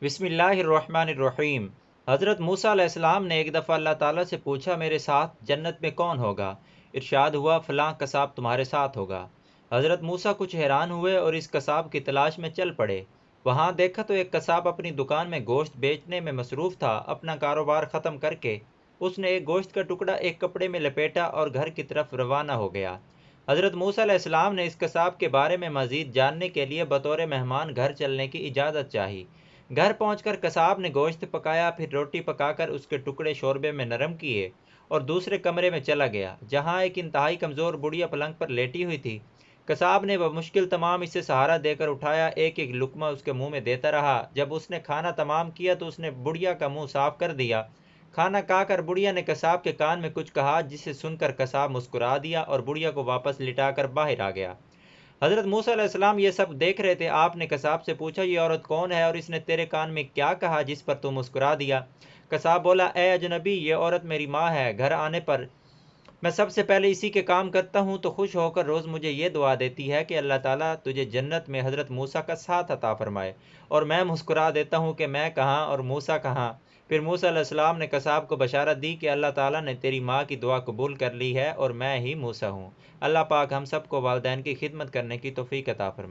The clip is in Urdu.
بسم اللہ الرحمن الرحیم۔ حضرت موسیٰ علیہ السلام نے ایک دفعہ اللہ تعالیٰ سے پوچھا، میرے ساتھ جنت میں کون ہوگا؟ ارشاد ہوا، فلاں قصاب تمہارے ساتھ ہوگا۔ حضرت موسیٰ کچھ حیران ہوئے اور اس قصاب کی تلاش میں چل پڑے۔ وہاں دیکھا تو ایک قصاب اپنی دکان میں گوشت بیچنے میں مصروف تھا۔ اپنا کاروبار ختم کر کے اس نے ایک گوشت کا ٹکڑا ایک کپڑے میں لپیٹا اور گھر کی طرف روانہ ہو گیا۔ حضرت موسیٰ علیہ السلام نے اس قصاب کے بارے میں مزید جاننے کے لیے بطور مہمان گھر چلنے کی اجازت چاہی۔ گھر پہنچ کر قصاب نے گوشت پکایا، پھر روٹی پکا کر اس کے ٹکڑے شوربے میں نرم کیے اور دوسرے کمرے میں چلا گیا، جہاں ایک انتہائی کمزور بڑھیا پلنگ پر لیٹی ہوئی تھی۔ قصاب نے بمشکل تمام اسے سہارا دے کر اٹھایا، ایک ایک لقمہ اس کے منہ میں دیتا رہا۔ جب اس نے کھانا تمام کیا تو اس نے بڑھیا کا منہ صاف کر دیا۔ کھانا کھا کر بڑھیا نے قصاب کے کان میں کچھ کہا، جسے سن کر قصاب مسکرا دیا اور بڑھیا کو واپس لٹا کر باہر آ گیا۔ حضرت موسیٰ علیہ السلام یہ سب دیکھ رہے تھے۔ آپ نے قصاب سے پوچھا، یہ عورت کون ہے اور اس نے تیرے کان میں کیا کہا جس پر تو مسکرا دیا؟ قصاب بولا، اے اجنبی، یہ عورت میری ماں ہے۔ گھر آنے پر میں سب سے پہلے اسی کے کام کرتا ہوں تو خوش ہو کر روز مجھے یہ دعا دیتی ہے کہ اللہ تعالیٰ تجھے جنت میں حضرت موسیٰ کا ساتھ عطا فرمائے، اور میں مسکرا دیتا ہوں کہ میں کہاں اور موسیٰ کہاں۔ پھر موسیٰ علیہ السلام نے قصاب کو بشارت دی کہ اللہ تعالیٰ نے تیری ماں کی دعا قبول کر لی ہے اور میں ہی موسیٰ ہوں۔ اللہ پاک ہم سب کو والدین کی خدمت کرنے کی توفیق عطا فرمائے۔